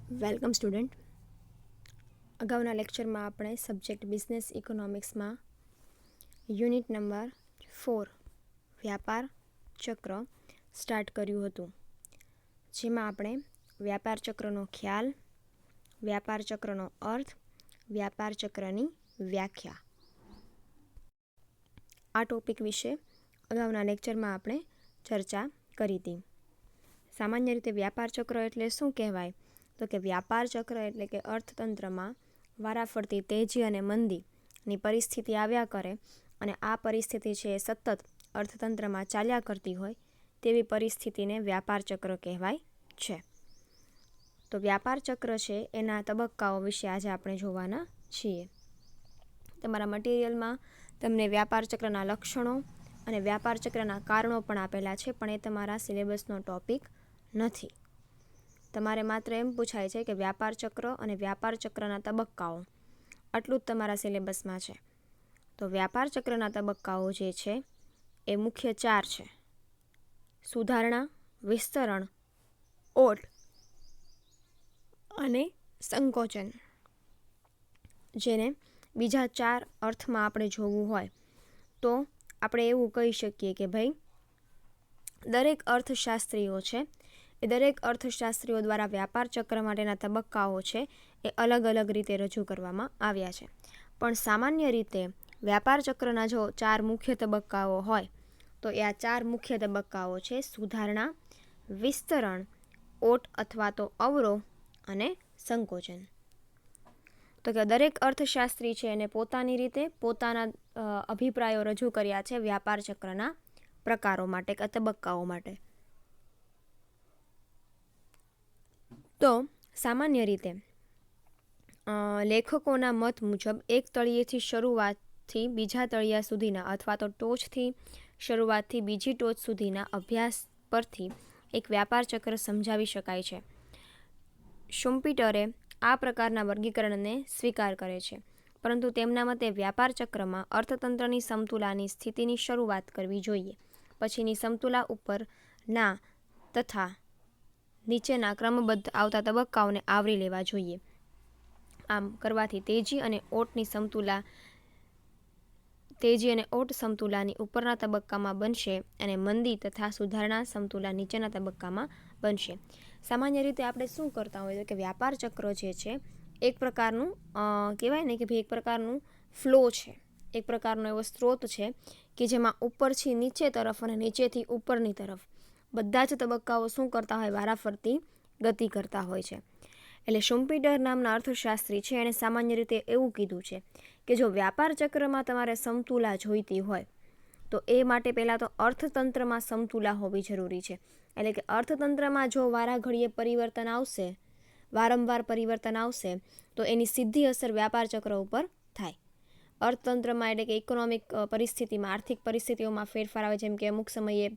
Welcome student. અગાઉના લેક્ચરમાં આપણે સબ્જેક્ટ બિઝનેસ ઇકોનોમિક્સમાં યુનિટ નંબર 4 વ્યાપાર ચક્ર સ્ટાર્ટ કર્યું હતું, જેમાં આપણે વ્યાપાર ચક્રનો ખ્યાલ, વ્યાપાર ચક્રનો અર્થ, વ્યાપાર ચક્રની વ્યાખ્યા આ ટોપિક વિશે અગાઉના લેક્ચરમાં આપણે ચર્ચા કરી હતી. સામાન્ય રીતે વ્યાપાર ચક્ર એટલે શું કહેવાય? તો કે વ્યાપાર ચક્ર એટલે કે અર્થતંત્રમાં વારાફરતી તેજી અને મંદીની પરિસ્થિતિ આવ્યા કરે અને આ પરિસ્થિતિ છે એ સતત અર્થતંત્રમાં ચાલ્યા કરતી હોય તેવી પરિસ્થિતિને વ્યાપાર ચક્ર કહેવાય છે. તો વ્યાપાર ચક્ર છે એના તબક્કાઓ વિશે આજે આપણે જોવાના છીએ. તમારા મટીરિયલમાં તમને વ્યાપાર ચક્રના લક્ષણો અને વ્યાપાર ચક્રના કારણો પણ આપેલા છે, પણ એ તમારા સિલેબસનો ટોપિક નથી. તમારે માત્ર એમ પૂછાય છે કે વ્યાપાર ચક્ર અને વ્યાપાર ચક્રના તબક્કાઓ, આટલું જ તમારા સિલેબસમાં છે. તો વ્યાપાર ચક્રના તબક્કાઓ જે છે એ મુખ્ય 4 છે: સુધારણા, વિસ્તરણ, ઓટ અને સંકોચન. જેને બીજા 4 અર્થમાં આપણે જોવું હોય તો આપણે એવું કહી શકીએ કે ભાઈ દરેક અર્થશાસ્ત્રીઓ છે એ દરેક અર્થશાસ્ત્રીઓ દ્વારા વ્યાપાર ચક્ર માટેના તબક્કાઓ છે એ અલગ અલગ રીતે રજૂ કરવામાં આવ્યા છે. પણ સામાન્ય રીતે વ્યાપાર ચક્રના જો 4 મુખ્ય તબક્કાઓ હોય તો એ આ 4 મુખ્ય તબક્કાઓ છે: સુધારણા, વિસ્તરણ, ઓટ અથવા તો અવરોહ અને સંકોચન. તો કે દરેક અર્થશાસ્ત્રી છે એને પોતાની રીતે પોતાના અભિપ્રાયો રજૂ કર્યા છે વ્યાપાર ચક્રના પ્રકારો માટે કે તબક્કાઓ માટે. તો સામાન્ય રીતે લેખકોના મત મુજબ એક તળિયેથી શરૂઆતથી બીજા તળિયા સુધીના અથવા તો ટોચથી શરૂઆતથી બીજી ટોચ સુધીના અભ્યાસ પરથી એક વ્યાપાર ચક્ર સમજાવી શકાય છે. શુમ્પીટરે આ પ્રકારના વર્ગીકરણને સ્વીકાર કરે છે, પરંતુ તેમના મતે વ્યાપાર ચક્રમાં અર્થતંત્રની સમતુલાની સ્થિતિની શરૂઆત કરવી જોઈએ, પછીની સમતુલા ઉપરના તથા નીચેના ક્રમબદ્ધ આવતા તબક્કાઓને આવરી લેવા જોઈએ. આમ કરવાથી તેજી અને ઓટ સમતુલાની ઉપરના તબક્કામાં બનશે અને મંદી તથા સુધારણા સમતુલા નીચેના તબક્કામાં બનશે. સામાન્ય રીતે આપણે શું કરતા હોઈએ કે વ્યાપાર ચક્ર જે છે એક પ્રકારનું કહેવાય ને કે ભાઈ એક પ્રકારનું ફ્લો છે, એક પ્રકારનો એવો સ્ત્રોત છે કે જેમાં ઉપરથી નીચે તરફ અને નીચેથી ઉપરની તરફ બધા જ તબક્કાઓ શું કરતા હોય? વારાફરતી ગતિ કરતા હોય છે. એટલે શુમ્પીટર નામના અર્થશાસ્ત્રી છે એણે સામાન્ય રીતે એવું કીધું છે કે જો વ્યાપાર ચક્રમાં તમારે સમતુલા જોઈતી હોય તો એ માટે પહેલાં તો અર્થતંત્રમાં સમતુલા હોવી જરૂરી છે. એટલે કે અર્થતંત્રમાં જો વારાઘડીએ પરિવર્તન આવશે, વારંવાર પરિવર્તન આવશે તો એની સીધી અસર વ્યાપાર ચક્ર ઉપર થાય. અર્થતંત્રમાં એટલે કે ઇકોનોમિક પરિસ્થિતિમાં, આર્થિક પરિસ્થિતિઓમાં ફેરફાર આવે, જેમ કે અમુક સમયે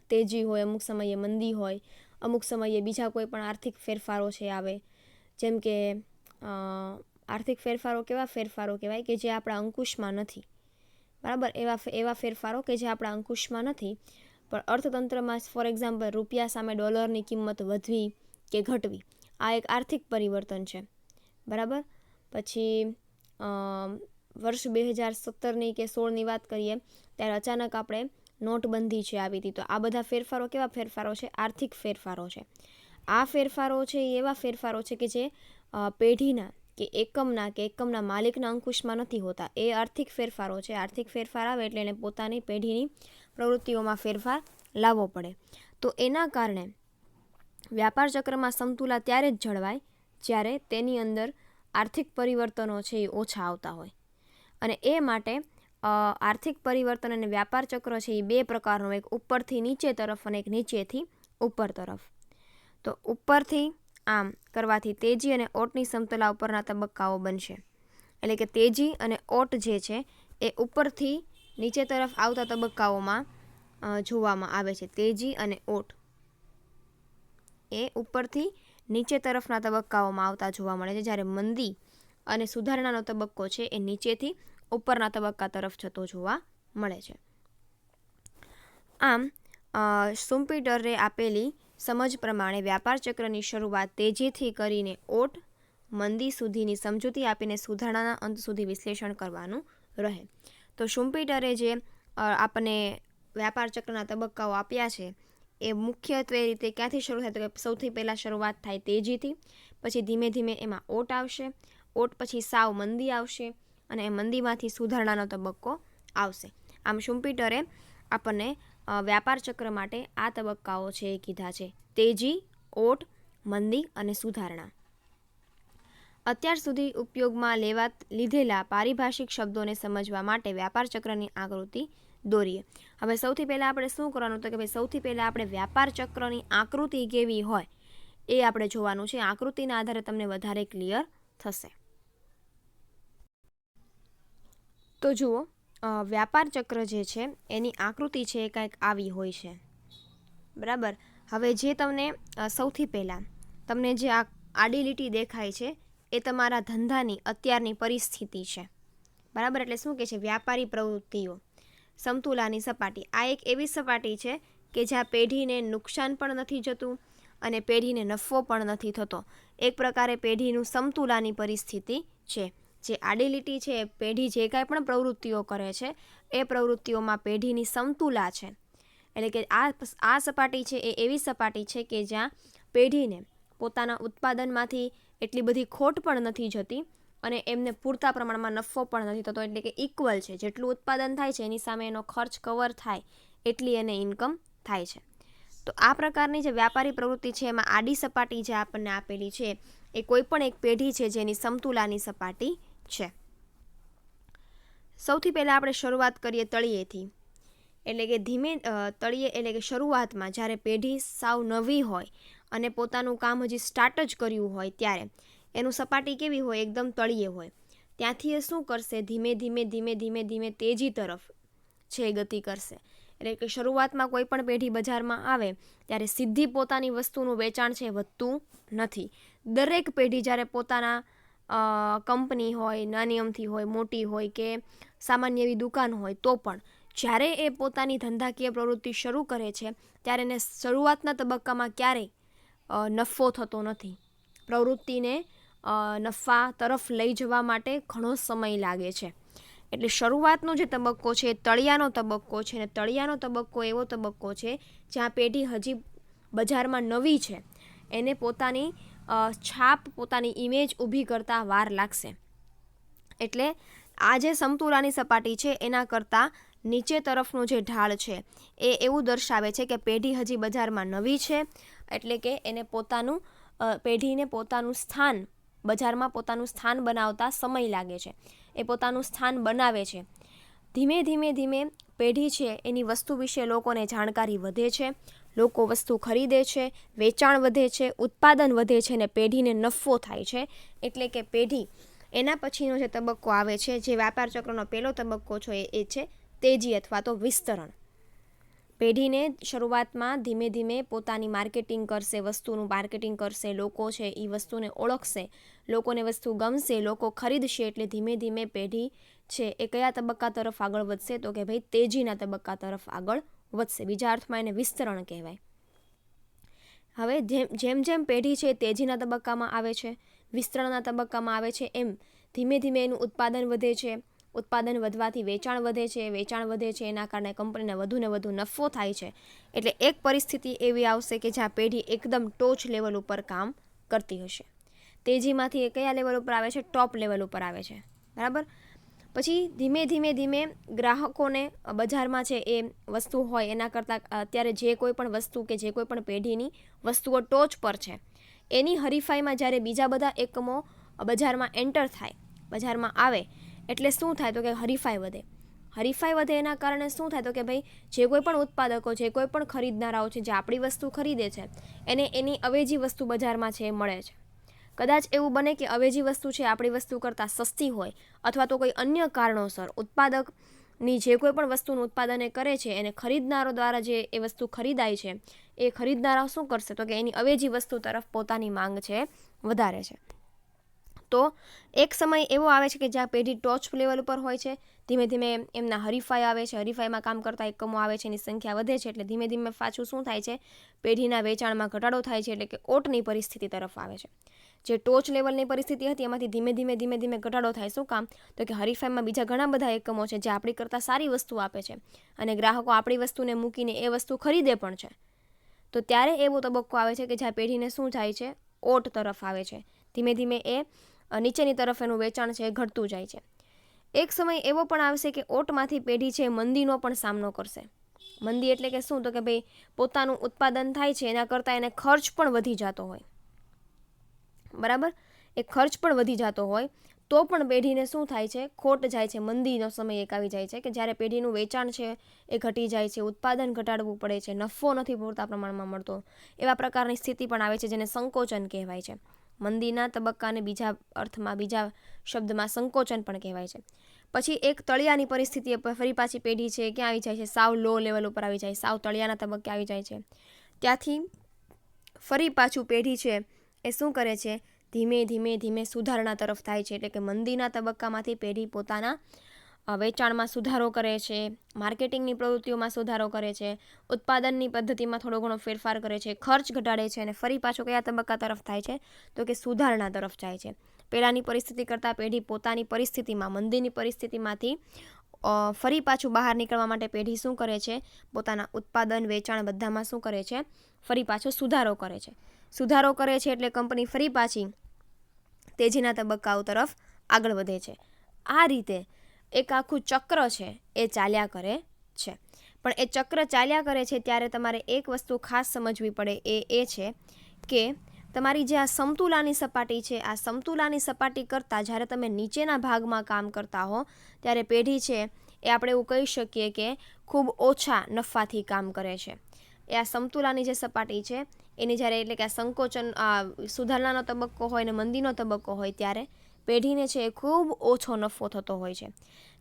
તેજી હોય, અમુક સમયે મંદી હોય, અમુક સમયે બીજા કોઈ પણ આર્થિક ફેરફારો છે આવે. જેમ કે આર્થિક ફેરફારો કેવા ફેરફારો કહેવાય કે જે આપણા અંકુશમાં નથી, બરાબર? એવા ફેરફારો કે જે આપણા અંકુશમાં નથી, પણ અર્થતંત્રમાં ફોર એક્ઝામ્પલ રૂપિયા સામે ડોલરની કિંમત વધવી કે ઘટવી, આ એક આર્થિક પરિવર્તન છે, બરાબર? પછી વર્ષ 2017ની કે 16ની વાત કરીએ ત્યારે અચાનક આપણે નોટબંધી છે આવી હતી. તો આ બધા ફેરફારો કેવા ફેરફારો છે? આર્થિક ફેરફારો છે. આ ફેરફારો છે એ એવા ફેરફારો છે કે જે પેઢીના કે એકમના માલિકના અંકુશમાં નથી હોતા. એ આર્થિક ફેરફારો છે. આર્થિક ફેરફાર આવે એટલે એને પોતાની પેઢીની પ્રવૃત્તિઓમાં ફેરફાર લાવવો પડે. તો એના કારણે વ્યાપાર ચક્રમાં સમતુલા ત્યારે જ જળવાય જ્યારે તેની અંદર આર્થિક પરિવર્તનો છે એ ઓછા આવતા હોય. અને એ માટે આર્થિક પરિવર્તન અને વ્યાપાર ચક્ર છે એ 2 પ્રકારનો, એક ઉપરથી નીચે તરફ અને એક નીચેથી ઉપર તરફ. તો ઉપરથી આમ કરવાથી તેજી અને ઓટની સમતુલા ઉપરના તબક્કાઓ બનશે. એટલે કે તેજી અને ઓટ જે છે એ ઉપરથી નીચે તરફ આવતા તબક્કાઓમાં જોવામાં આવે છે. તેજી અને ઓટ એ ઉપરથી નીચે તરફના તબક્કાઓમાં આવતા જોવા મળે છે, જ્યારે મંદી અને સુધારણાનો તબક્કો છે એ નીચેથી ઉપરના તબક્કા તરફ જતો જોવા મળે છે. આમ શુમ્પીટરે આપેલી સમજ પ્રમાણે વ્યાપાર ચક્રની શરૂઆત તેજીથી કરીને ઓટ મંદી સુધીની સમજૂતી આપીને સુધારણાના અંત સુધી વિશ્લેષણ કરવાનું રહે. તો શુમ્પીટરે જે આપણને વ્યાપાર ચક્રના તબક્કાઓ આપ્યા છે એ મુખ્યત્વે રીતે ક્યાંથી શરૂ થાય તો કે સૌથી પહેલાં શરૂઆત થાય તેજીથી, પછી ધીમે ધીમે એમાં ઓટ આવશે, ઓટ પછી સાવ મંદી આવશે અને એ મંદીમાંથી સુધારણાનો તબક્કો આવશે. આમ શુમ્પીટરે આપણને વ્યાપાર ચક્ર માટે આ તબક્કાઓ છે એ કીધા છે: તેજી, ઓટ, મંદી અને સુધારણા. અત્યાર સુધી ઉપયોગમાં લીધેલા પારિભાષિક શબ્દોને સમજવા માટે વ્યાપાર ચક્રની આકૃતિ દોરીએ. હવે સૌથી પહેલાં આપણે શું કરવાનું તો કે ભાઈ સૌથી પહેલાં આપણે વ્યાપાર ચક્રની આકૃતિ કેવી હોય એ આપણે જોવાનું છે. આકૃતિના આધારે તમને વધારે ક્લિયર થશે. તો જુઓ, વ્યાપાર ચક્ર જે છે એની આકૃતિ છે એ કંઈક આવી હોય છે, બરાબર. હવે જે તમને સૌથી પહેલાં તમને જે આ આડી લીટી દેખાય છે એ તમારા ધંધાની અત્યારની પરિસ્થિતિ છે, બરાબર. એટલે શું કહે છે? વ્યાપારી પ્રવૃત્તિઓ, સમતુલાની સપાટી. આ એક એવી સપાટી છે કે જ્યાં પેઢીને નુકસાન પણ નથી જતું અને પેઢીને નફો પણ નથી થતો. એક પ્રકારે પેઢીનું સમતુલાની પરિસ્થિતિ છે. જે આડી લીટી છે એ પેઢી જે કાંઈ પણ પ્રવૃત્તિઓ કરે છે એ પ્રવૃત્તિઓમાં પેઢીની સમતુલા છે. એટલે કે આ સપાટી છે એ એવી સપાટી છે કે જ્યાં પેઢીને પોતાના ઉત્પાદનમાંથી એટલી બધી ખોટ પણ નથી જતી અને એમને પૂરતા પ્રમાણમાં નફો પણ નથી થતો. એટલે કે ઇક્વલ છે, જેટલું ઉત્પાદન થાય છે એની સામે એનો ખર્ચ કવર થાય એટલી એને ઇન્કમ થાય છે. તો આ પ્રકારની જે વ્યાપારી પ્રવૃત્તિ છે એમાં આડી સપાટી જે આપણને આપેલી છે એ કોઈ પણ એક પેઢી છે જેની સમતુલાની સપાટી છે. સૌથી પહેલાં આપણે શરૂઆત કરીએ તળિયેથી. એટલે કે તળિયે એટલે કે શરૂઆતમાં જ્યારે પેઢી સાવ નવી હોય અને પોતાનું કામ હજી સ્ટાર્ટ જ કર્યું હોય ત્યારે એનું સપાટી કેવી હોય? એકદમ તળિયે હોય. ત્યાંથી એ શું કરશે? ધીમે ધીમે તેજી તરફ છે ગતિ કરશે. એટલે કે શરૂઆતમાં કોઈ પણ પેઢી બજારમાં આવે ત્યારે સીધી પોતાની વસ્તુનું વેચાણ છે વધતું નથી. દરેક પેઢી જ્યારે પોતાના કંપની હોય, નાની અમથી હોય, મોટી હોય કે સામાન્ય એવી દુકાન હોય તો પણ જ્યારે એ પોતાની ધંધાકીય પ્રવૃત્તિ શરૂ કરે છે ત્યારે એને શરૂઆતના તબક્કામાં ક્યારેય નફો થતો નથી. પ્રવૃત્તિને નફા તરફ લઈ જવા માટે ઘણો સમય લાગે છે. એટલે શરૂઆતનો જે તબક્કો છે એ તળિયાનો તબક્કો છે અને તળિયાનો તબક્કો એવો તબક્કો છે જ્યાં પેઢી હજી બજારમાં નવી છે, એને પોતાની છાપ, પોતાની ઇમેજ ઊભી કરતાં વાર લાગશે. એટલે આ જે સમતુલાની સપાટી છે એના કરતાં નીચે તરફનો જે ઢાળ છે એ એવું દર્શાવે છે કે પેઢી હજી બજારમાં નવી છે, એટલે કે એને પેઢીને પોતાનું સ્થાન બજારમાં પોતાનું સ્થાન બનાવતા સમય લાગે છે. એ પોતાનું સ્થાન બનાવે છે. ધીમે ધીમે પેઢી છે એની વસ્તુ વિશે લોકોને જાણકારી વધે છે, લોકો વસ્તુ ખરીદે છે, વેચાણ વધે છે, ઉત્પાદન વધે છે અને પેઢીને નફો થાય છે. એટલે કે પેઢી એના પછીનો જે તબક્કો આવે છે, જે વ્યાપાર ચક્રનો પહેલો તબક્કો છે એ છે તેજી અથવા તો વિસ્તરણ. પેઢીને શરૂઆતમાં ધીમે ધીમે પોતાની માર્કેટિંગ કરશે, વસ્તુનું માર્કેટિંગ કરશે, લોકો છે એ વસ્તુને ઓળખશે, લોકોને વસ્તુ ગમશે, લોકો ખરીદશે. એટલે ધીમે ધીમે પેઢી છે એ કયા તબક્કા તરફ આગળ વધશે તો કે ભાઈ તેજીના તબક્કા તરફ આગળ વધશે. બીજા અર્થમાં એને વિસ્તરણ કહેવાય. હવે જેમ પેઢી છે તેજીના તબક્કામાં આવે છે, વિસ્તરણના તબક્કામાં આવે છે, એમ ધીમે ધીમે એનું ઉત્પાદન વધે છે. ઉત્પાદન વધવાથી વેચાણ વધે છે, વેચાણ વધે છે એના કારણે કંપનીને વધુને વધુ નફો થાય છે. એટલે એક પરિસ્થિતિ એવી આવશે કે જ્યાં પેઢી એકદમ ટોચ લેવલ ઉપર કામ કરતી હશે. તેજીમાંથી એ કયા લેવલ ઉપર આવે છે? ટોપ લેવલ ઉપર આવે છે, બરાબર. પછી ધીમે ગ્રાહકોને બજારમાં છે એ વસ્તુ હોય એના કરતાં અત્યારે જે કોઈ પણ વસ્તુ કે જે કોઈ પણ પેઢીની વસ્તુઓ ટોચ પર છે એની હરીફાઈમાં જ્યારે બીજા બધા એકમો બજારમાં એન્ટર થાય, બજારમાં આવે એટલે શું થાય તો કે હરીફાઈ વધે. એના કારણે શું થાય તો કે ભાઈ જે કોઈ પણ ઉત્પાદકો, જે કોઈ પણ ખરીદનારાઓ છે જે આપણી વસ્તુ ખરીદે છે એને એની અવેજી વસ્તુ બજારમાં છે એ મળે છે. કદાચ એવું બને કે અવેજી વસ્તુ છે આપણી વસ્તુ કરતાં સસ્તી હોય અથવા તો કોઈ અન્ય કારણોસર ઉત્પાદકની જે કોઈ પણ વસ્તુનું ઉત્પાદન એ કરે છે એને ખરીદનારો દ્વારા જે એ વસ્તુ ખરીદાય છે એ ખરીદનારા શું કરશે તો કે એની અવેજી વસ્તુ તરફ પોતાની માંગ છે વધારે છે. તો એક સમય એવો આવે છે કે જ્યાં પેઢી ટોચ લેવલ ઉપર હોય છે, ધીમે ધીમે એમના હરીફાઈ આવે છે, હરીફાઈમાં કામ કરતા એકમો આવે છે, એની સંખ્યા વધે છે, એટલે ધીમે ધીમે પાછું શું થાય છે, પેઢીના વેચાણમાં ઘટાડો થાય છે, એટલે કે ઓટની પરિસ્થિતિ તરફ આવે છે. જે ટોચ લેવલની પરિસ્થિતિ હતી એમાંથી ધીમે ધીમે ઘટાડો થાય. શું કામ? તો કે હરીફાઈમાં બીજા ઘણા બધા એકમો છે જે આપણી કરતાં સારી વસ્તુ આપે છે અને ગ્રાહકો આપણી વસ્તુને મૂકીને એ વસ્તુ ખરીદે પણ છે. તો ત્યારે એવો તબક્કો આવે છે કે જ્યાં પેઢીને શું થાય છે, ઓટ તરફ આવે છે. ધીમે ધીમે એ નીચેની તરફ એનું વેચાણ છે એ ઘટતું જાય છે. એક સમય એવો પણ આવશે કે ઓટમાંથી પેઢી છે મંદીનો પણ સામનો કરશે. મંદી એટલે કે શું? તો કે ભાઈ પોતાનું ઉત્પાદન થાય છે એના કરતાં એને ખર્ચ પણ વધી જતો હોય, બરાબર? એ ખર્ચ પણ વધી જતો હોય તો પણ પેઢીને શું થાય છે, ખોટ જાય છે. મંદીનો સમય એક આવી જાય છે કે જ્યારે પેઢીનું વેચાણ છે એ ઘટી જાય છે, ઉત્પાદન ઘટાડવું પડે છે, નફો નથી પૂરતા પ્રમાણમાં મળતો, એવા પ્રકારની સ્થિતિ પણ આવે છે જેને સંકોચન કહેવાય છે. મંદીના તબક્કાને બીજા અર્થમાં, બીજા શબ્દમાં સંકોચન પણ કહેવાય છે. પછી એક તળિયાની પરિસ્થિતિ ફરી પાછી પેઢી છે ક્યાં આવી જાય છે, સાવ લો લેવલ ઉપર આવી જાય, સાવ તળિયાના તબક્કે આવી જાય છે. ત્યાંથી ફરી પાછું પેઢી છે એ શું કરે છે, ધીમે ધીમે સુધારણા તરફ થાય છે. એટલે કે મંદીના તબક્કામાંથી પેઢી પોતાના વેચાણમાં સુધારો કરે છે, માર્કેટિંગની પ્રવૃત્તિઓમાં સુધારો કરે છે, ઉત્પાદનની પદ્ધતિમાં થોડો ઘણો ફેરફાર કરે છે, ખર્ચ ઘટાડે છે અને ફરી પાછો કયા તબક્કા તરફ થાય છે, તો કે સુધારણા તરફ જાય છે. પહેલાંની પરિસ્થિતિ કરતાં પેઢી પોતાની પરિસ્થિતિમાં, મંદીની પરિસ્થિતિમાંથી ફરી પાછું બહાર નીકળવા માટે પેઢી શું કરે છે, પોતાના ઉત્પાદન, વેચાણ બધામાં શું કરે છે, ફરી પાછો સુધારો કરે છે. સુધારો કરે છે એટલે કંપની ફરી પાછી તેજીના તબક્કાઓ તરફ આગળ વધે છે. આ રીતે એક આખું ચક્ર છે એ ચાલ્યા કરે છે. પણ એ ચક્ર ચાલ્યા કરે છે ત્યારે તમારે એક વસ્તુ ખાસ સમજવી પડે, એ છે કે તમારી જે આ સમતુલાની સપાટી છે, આ સમતુલાની સપાટી કરતાં જ્યારે તમે નીચેના ભાગમાં કામ કરતા હો ત્યારે પેઢી છે એ આપણે એવું કહી શકીએ કે ખૂબ ઓછા નફાથી કામ કરે છે. એ આ સમતુલાની જે સપાટી છે એની જ્યારે, એટલે કે આ સંકોચન, સુધારણાનો તબક્કો હોય ને મંદીનો તબક્કો હોય ત્યારે પેઢીને છે એ ખૂબ ઓછો નફો થતો હોય છે.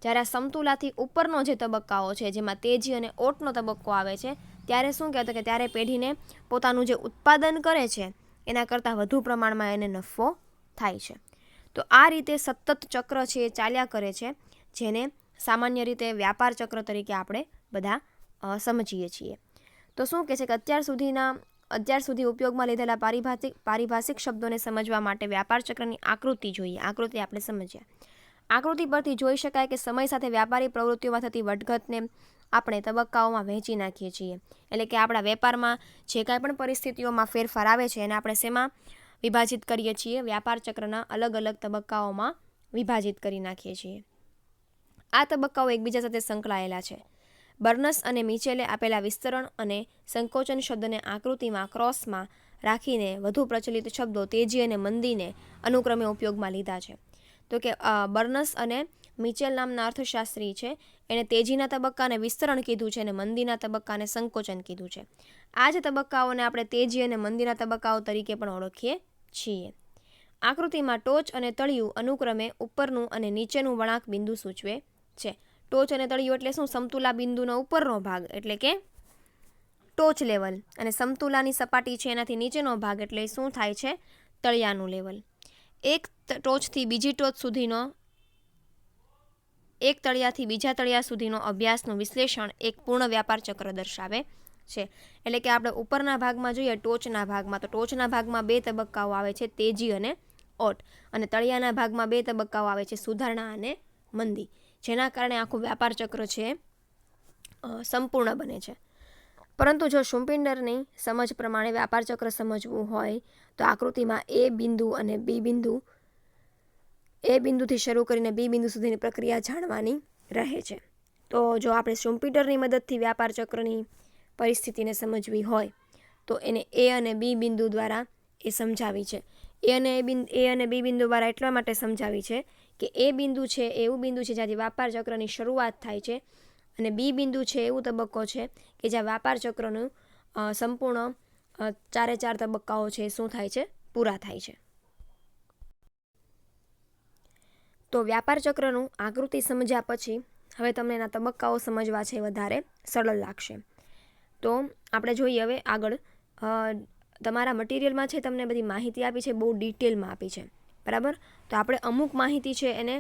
જ્યારે આ સમતુલાથી ઉપરનો જે તબક્કાઓ છે જેમાં તેજી અને ઓટનો તબક્કો આવે છે ત્યારે શું કહેતો કે ત્યારે પેઢીને પોતાનું જે ઉત્પાદન કરે છે એના કરતાં વધુ પ્રમાણમાં એને નફો થાય છે. તો આ રીતે સતત ચક્ર છે એ ચાલ્યા કરે છે, જેને સામાન્ય રીતે વ્યાપાર ચક્ર તરીકે આપણે બધા સમજીએ છીએ. તો શું કહે છે કે અત્યાર સુધી ઉપયોગમાં લીધેલા પારિભાષિક શબ્દોને સમજવા માટે વ્યાપાર ચક્રની આકૃતિ જોઈએ. આકૃતિ આપણે સમજ્યા. આકૃતિ પરથી જોઈ શકાય કે સમય સાથે વ્યાપારી પ્રવૃત્તિઓમાં થતી વધઘટને આપણે તબક્કાઓમાં વહેંચી નાખીએ છીએ. એટલે કે આપણા વેપારમાં જે કાંઈ પણ પરિસ્થિતિઓમાં ફેરફાર આવે છે એને આપણે શેમાં વિભાજિત કરીએ છીએ, વ્યાપાર ચક્રના અલગ અલગ તબક્કાઓમાં વિભાજિત કરી નાખીએ છીએ. આ તબક્કાઓ એકબીજા સાથે સંકળાયેલા છે. બર્નસ અને મિચેલે આપેલા વિસ્તરણ અને સંકોચન શબ્દને આકૃતિમાં ક્રોસમાં રાખીને વધુ પ્રચલિત શબ્દો તેજી અને મંદીને અનુક્રમે ઉપયોગમાં લીધા છે. તો કે બર્નસ અને મિચેલ નામના અર્થશાસ્ત્રી છે એણે તેજીના તબક્કાને વિસ્તરણ કીધું છે અને મંદીના તબક્કાને સંકોચન કીધું છે. આ જ તબક્કાઓને આપણે તેજી અને મંદીના તબક્કાઓ તરીકે પણ ઓળખીએ છીએ. આકૃતિમાં ટોચ અને તળિયું અનુક્રમે ઉપરનું અને નીચેનું વળાંક બિંદુ સૂચવે છે. ટોચ અને તળિયું એટલે શું? સમતુલા બિંદુનો ઉપરનો ભાગ એટલે કે ટોચ લેવલ, અને સમતુલાની સપાટી છે એનાથી નીચેનો ભાગ એટલે શું થાય છે? તળિયાનું લેવલ. એક ટોચથી બીજી ટોચ સુધીનો, એક તળિયાથી બીજા તળિયા સુધીનો અભ્યાસનું વિશ્લેષણ એક પૂર્ણ વ્યાપાર ચક્ર દર્શાવે છે. એટલે કે આપણે ઉપરના ભાગમાં જોઈએ, ટોચના ભાગમાં, તો ટોચના ભાગમાં 2 તબક્કાઓ આવે છે, તેજી અને ઓટ, અને તળિયાના ભાગમાં 2 તબક્કાઓ આવે છે, સુધારણા અને મંદી, જેના કારણે આખું વ્યાપાર ચક્ર છે સંપૂર્ણ બને છે. પરંતુ જો શુમ્પિન્ડરની સમજ પ્રમાણે વ્યાપાર ચક્ર સમજવું હોય તો આકૃતિમાં એ બિંદુ અને બી બિંદુ, એ બિંદુથી શરૂ કરીને બી બિંદુ સુધીની પ્રક્રિયા જાણવાની રહે છે. તો જો આપણે શુમ્પિન્ડરની મદદથી વ્યાપાર ચક્રની પરિસ્થિતિને સમજવી હોય તો એને એ અને બી બિંદુ દ્વારા એ સમજાવી છે. એ અને બી બિંદુ દ્વારા એટલા માટે સમજાવી છે કે એ બિંદુ છે એવું બિંદુ છે જ્યાંથી વ્યાપાર ચક્રની શરૂઆત થાય છે, અને બી બિંદુ છે એવું તબક્કો છે કે જ્યાં વ્યાપાર ચક્રનું સંપૂર્ણ 4 તબક્કાઓ છે શું થાય છે? પૂરા થાય છે. તો વ્યાપાર ચક્રનું આકૃતિ સમજ્યા પછી હવે તમને એના તબક્કાઓ સમજવા છે વધારે સરળ લાગશે. તો આપણે જોઈએ હવે આગળ. તમારા મટીરિયલમાં છે તમને બધી માહિતી આપી છે, બહુ ડિટેલમાં આપી છે. બરાબર. તો આપણે અમુક માહિતી છે એને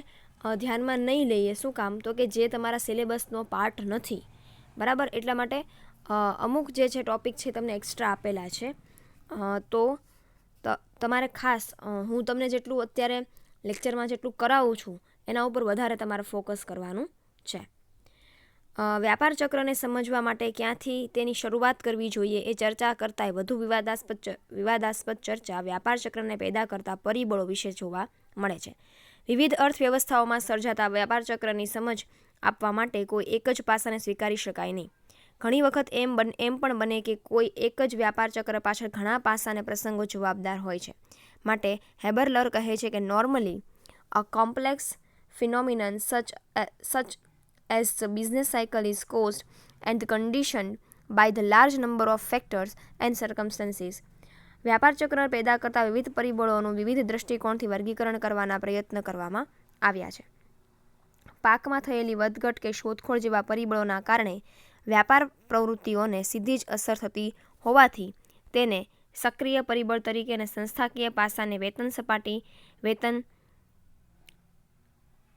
ધ્યાનમાં નહીં લઈએ. શું કામ? તો કે જે તમારા સિલેબસનો પાર્ટ નથી, બરાબર. એટલા માટે અમુક જે છે ટૉપિક છે તમને એક્સ્ટ્રા આપેલા છે. તો તમારે ખાસ હું તમને જેટલું અત્યારે લેક્ચરમાં જેટલું કરાવું છું એના ઉપર વધારે તમારે ફોકસ કરવાનું છે. વ્યાપાર ચક્રને સમજવા માટે ક્યાંથી તેની શરૂઆત કરવી જોઈએ એ ચર્ચા કરતાંય વધુ વિવાદાસ્પદ ચર્ચા વ્યાપાર ચક્રને પેદા કરતા પરિબળો વિશે જોવા મળે છે. વિવિધ અર્થવ્યવસ્થાઓમાં સર્જાતા વ્યાપાર ચક્રની સમજ આપવા માટે કોઈ એક જ પાસાને સ્વીકારી શકાય નહીં. ઘણી વખત એમ પણ બને કે કોઈ એક જ વ્યાપાર ચક્ર પાછળ ઘણા પાસા અને પ્રસંગો જવાબદાર હોય છે. માટે હેબરલર કહે છે કે normally a complex phenomenon such as the business cycle is caused and conditioned by the large number of factors and circumstances. વ્યાપાર ચક્ર પેદા કરતા વિવિધ પરિબળોનું વિવિધ દૃષ્ટિકોણથી વર્ગીકરણ કરવાના પ્રયત્ન કરવામાં આવ્યા છે. પાકમાં થયેલી વધઘટ કે શોધખોળ જેવા પરિબળોના કારણે વ્યાપાર પ્રવૃત્તિઓને સીધી જ અસર થતી હોવાથી તેને સક્રિય પરિબળ તરીકે અને સંસ્થાકીય પાસાને વેતન સપાટી,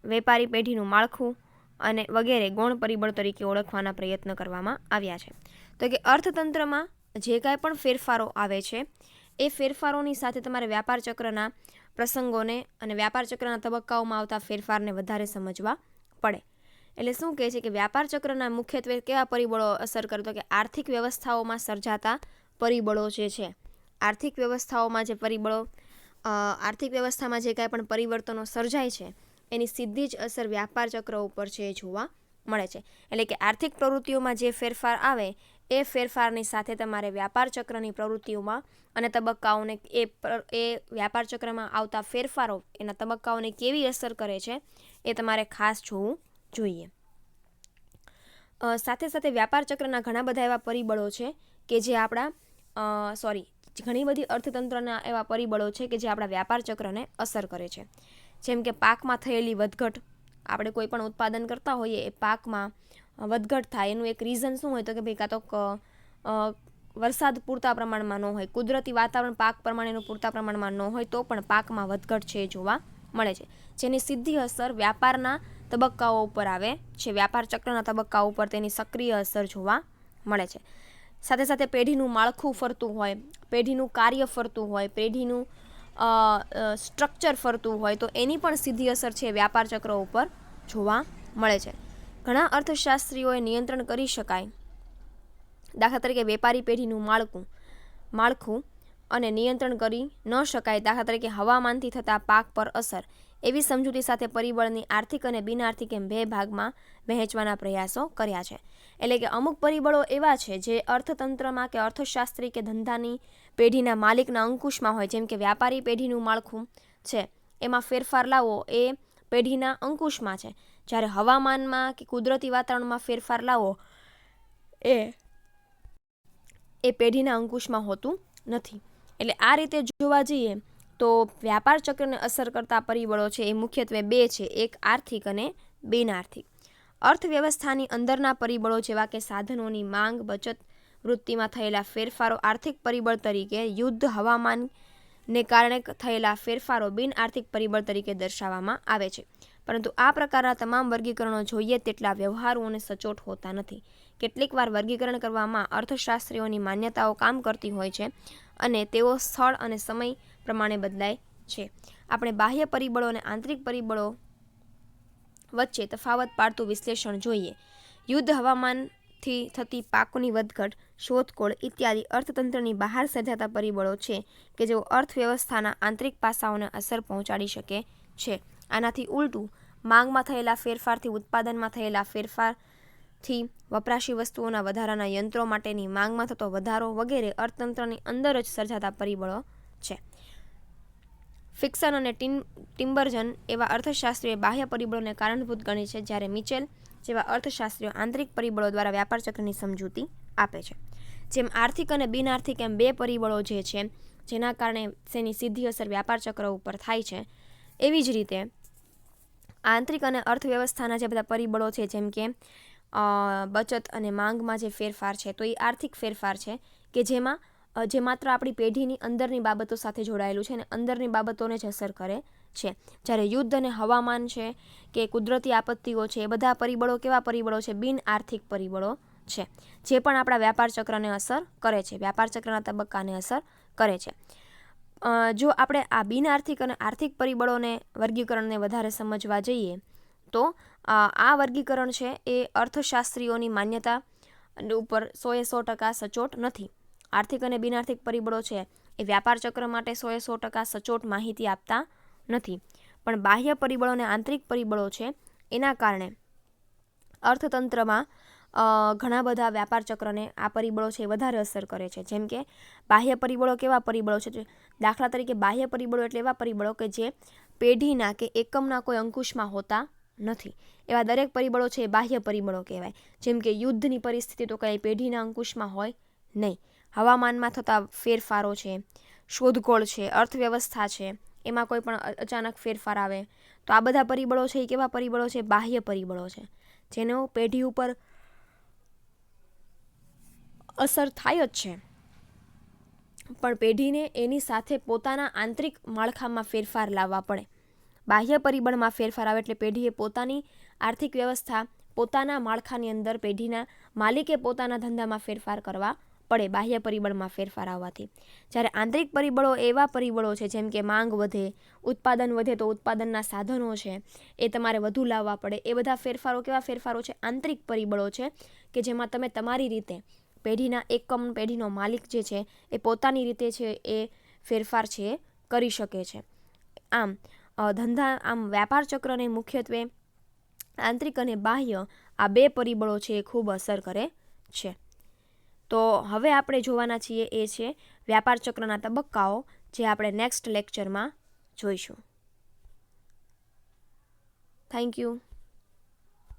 વેપારી પેઢીનું માળખું અને વગેરે ગૌણ પરિબળ તરીકે ઓળખવાના પ્રયત્ન કરવામાં આવ્યા છે. તો કે અર્થતંત્રમાં જે કાંઈ પણ ફેરફારો આવે છે એ ફેરફારોની સાથે તમારે વ્યાપાર ચક્રના પ્રસંગોને અને વ્યાપાર ચક્રના તબક્કાઓમાં આવતા ફેરફારને વધારે સમજવા પડે. એટલે શું કહે છે કે વ્યાપાર ચક્રના મુખ્યત્વે કેવા પરિબળો અસર કરે? તો કે આર્થિક વ્યવસ્થાઓમાં સર્જાતા પરિબળો જે છે, આર્થિક વ્યવસ્થાઓમાં જે પરિબળો, આર્થિક વ્યવસ્થામાં જે કાંઈ પણ પરિવર્તનો સર્જાય છે એની સીધી જ અસર વ્યાપાર ચક્ર ઉપર છે એ જોવા મળે છે. એટલે કે આર્થિક પ્રવૃત્તિઓમાં જે ફેરફાર આવે એ ફેરફારની સાથે તમારે વ્યાપાર ચક્રની પ્રવૃત્તિઓમાં અને તબક્કાઓને એ વ્યાપાર ચક્રમાં આવતા ફેરફારો એના તબક્કાઓને કેવી અસર કરે છે એ તમારે ખાસ જોવું જોઈએ. સાથે સાથે વ્યાપાર ચક્રના ઘણા બધા એવા પરિબળો છે કે જે ઘણી બધી અર્થતંત્રના એવા પરિબળો છે કે જે આપણા વ્યાપાર ચક્રને અસર કરે છે. જેમ કે પાકમાં થયેલી વધઘટ. આપણે કોઈ પણ ઉત્પાદન કરતા હોઈએ એ પાકમાં વધઘટ થાય એનું એક રીઝન શું હોય? તો કે ભાઈ કાં તો વરસાદ પૂરતા પ્રમાણમાં ન હોય, કુદરતી વાતાવરણ પાક પ્રમાણેનું પૂરતા પ્રમાણમાં ન હોય તો પણ પાકમાં વધઘટ છે જોવા મળે છે, જેની સીધી અસર વ્યાપારના તબક્કાઓ ઉપર આવે છે. વ્યાપાર ચક્રના તબક્કાઓ ઉપર તેની સક્રિય અસર જોવા મળે છે. સાથે સાથે પેઢીનું માળખું ફરતું હોય, પેઢીનું કાર્ય ફરતું હોય, પેઢીનું સ્ટ્રક્ચર ફરતું હોય તો એની પણ સીધી અસર છે વ્યાપાર ચક્ર ઉપર જોવા મળે છે. ઘણા અર્થશાસ્ત્રીઓએ નિયંત્રણ કરી શકાય, દાખલા તરીકે વેપારી પેઢીનું માળખું અને નિયંત્રણ કરી ન શકાય, દાખલા તરીકે હવામાનથી થતા પાક પર અસર, એવી સમજૂતી સાથે પરિબળની આર્થિક અને બિનઆર્થિક એમ બે ભાગમાં વહેંચવાના પ્રયાસો કર્યા છે. એટલે કે અમુક પરિબળો એવા છે જે અર્થતંત્રમાં કે અર્થશાસ્ત્રી કે ધંધાની પેઢીના માલિકના અંકુશમાં હોય. જેમ કે વ્યાપારી પેઢીનું માળખું છે એમાં ફેરફાર લાવવો એ પેઢીના અંકુશમાં છે, જ્યારે હવામાનમાં કે કુદરતી વાતાવરણમાં ફેરફાર લાવવો એ પેઢીના અંકુશમાં હોતું નથી. એટલે આ રીતે જોવા જઈએ તો વ્યાપાર ચક્રને અસર કરતા પરિબળો છે એ મુખ્યત્વે બે છે, એક આર્થિક અને બિનઆર્થિક. અર્થવ્યવસ્થાની અંદરના પરિબળો જેવા કે સાધનોની માંગ, બચત વૃત્તિમાં થયેલા ફેરફારો આર્થિક પરિબળ તરીકે, યુદ્ધ, હવામાનને કારણે થયેલા ફેરફારો બિનઆર્થિક પરિબળ તરીકે દર્શાવવામાં આવે છે. પરંતુ આ પ્રકારના તમામ વર્ગીકરણો જોઈએ તેટલા વ્યવહારુ અને સચોટ હોતા નથી. કેટલીક વાર વર્ગીકરણ કરવામાં અર્થશાસ્ત્રીઓની માન્યતાઓ કામ કરતી હોય છે અને તેઓ સ્થળ અને સમય પ્રમાણે બદલાય છે. આપણે બાહ્ય પરિબળો અને આંતરિક પરિબળો વચ્ચે તફાવત પાડતું વિશ્લેષણ જોઈએ. યુદ્ધ, હવામાનથી થતી પાકોની વધઘટ, શોધખોળ ઇત્યાદિ અર્થતંત્રની બહાર સર્જાતા પરિબળો છે કે જેઓ અર્થવ્યવસ્થાના આંતરિક પાસાઓને અસર પહોંચાડી શકે છે. આનાથી ઉલટું, માંગમાં થયેલા ફેરફારથી, ઉત્પાદનમાં થયેલા ફેરફારથી, વપરાશી વસ્તુઓના વધારાના યંત્રો માટેની માંગમાં થતો વધારો વગેરે અર્થતંત્રની અંદર જ સર્જાતા પરિબળો છે. ફિક્સન અને ટિમ્બરજન એવા અર્થશાસ્ત્રીઓએ બાહ્ય પરિબળોને કારણભૂત ગણી છે, જ્યારે મિચેલ જેવા અર્થશાસ્ત્રીઓ આંતરિક પરિબળો દ્વારા વ્યાપાર ચક્રની સમજૂતી આપે છે. જેમ આર્થિક અને બિનઆર્થિક એમ બે પરિબળો જે છે જેના કારણે તેની સીધી અસર વ્યાપાર ચક્ર ઉપર થાય છે, એવી જ રીતે આંતરિક અને અર્થવ્યવસ્થાના જે બધા પરિબળો છે જેમ કે બચત અને માંગમાં જે ફેરફાર છે તો એ આર્થિક ફેરફાર છે કે જેમાં જે માત્ર આપણી પેઢીની અંદરની બાબતો સાથે જોડાયેલું છે અને અંદરની બાબતોને જ અસર કરે છે. જ્યારે યુદ્ધ અને હવામાન છે કે કુદરતી આપત્તિઓ છે, એ બધા પરિબળો કેવા પરિબળો છે? બિન આર્થિક પરિબળો છે, જે પણ આપણા વ્યાપાર ચક્રને અસર કરે છે, વ્યાપાર ચક્રના તબક્કાને અસર કરે છે. જો આપણે આ બિન આર્થિક અને આર્થિક પરિબળોને વર્ગીકરણને વધારે સમજવા જઈએ તો આ વર્ગીકરણ છે એ અર્થશાસ્ત્રીઓની માન્યતા ઉપર 100% સચોટ નથી. આર્થિક અને બિનઆર્થિક પરિબળો છે એ વ્યાપાર ચક્ર માટે 100% સચોટ માહિતી આપતા નથી. પણ બાહ્ય પરિબળો અને આંતરિક પરિબળો છે એના કારણે અર્થતંત્રમાં ઘણા બધા વ્યાપાર ચક્રને આ પરિબળો છે એ વધારે અસર કરે છે. જેમ કે બાહ્ય પરિબળો કેવા પરિબળો છે? દાખલા તરીકે બાહ્ય પરિબળો એટલે એવા પરિબળો કે જે પેઢીના કે એકમના કોઈ અંકુશમાં હોતા નથી. એવા દરેક પરિબળો છે એ બાહ્ય પરિબળો કહેવાય. જેમ કે યુદ્ધની પરિસ્થિતિ તો કંઈ પેઢીના અંકુશમાં હોય નહીં. હવામાનમાં થતા ફેરફારો છે, શોધખોળ છે, અર્થવ્યવસ્થા છે, એમાં કોઈ પણ અચાનક ફેરફાર આવે તો આ બધા પરિબળો છે એ કેવા પરિબળો છે? બાહ્ય પરિબળો છે, જેનો પેઢી ઉપર અસર થાય જ છે. પણ પેઢીને એની સાથે પોતાના આંતરિક માળખામાં ફેરફાર લાવવા પડે. બાહ્ય પરિબળમાં ફેરફાર આવે એટલે પેઢીએ પોતાની આર્થિક વ્યવસ્થા, પોતાના માળખાની અંદર પેઢીના માલિકે પોતાના ધંધામાં ફેરફાર કરવા પડે બાહ્ય પરિબળમાં ફેરફાર આવવાથી. જ્યારે આંતરિક પરિબળો એવા પરિબળો છે જેમ કે માંગ વધે, ઉત્પાદન વધે તો ઉત્પાદનના સાધનો છે એ તમારે વધુ લાવવા પડે. એ બધા ફેરફારો કેવા ફેરફારો છે? આંતરિક પરિબળો છે કે જેમાં તમે તમારી રીતે પેઢીના એકમ, પેઢીનો માલિક જે છે એ પોતાની રીતે છે એ ફેરફાર છે એ કરી શકે છે. આમ વ્યાપાર ચક્રને મુખ્યત્વે આંતરિક અને બાહ્ય આ બે પરિબળો છે એ ખૂબ અસર કરે છે. તો હવે આપણે જોવાના છીએ એ છે વ્યાપાર ચક્રના તબક્કાઓ, જે આપણે નેક્સ્ટ લેક્ચરમાં જોઈશું. Thank you.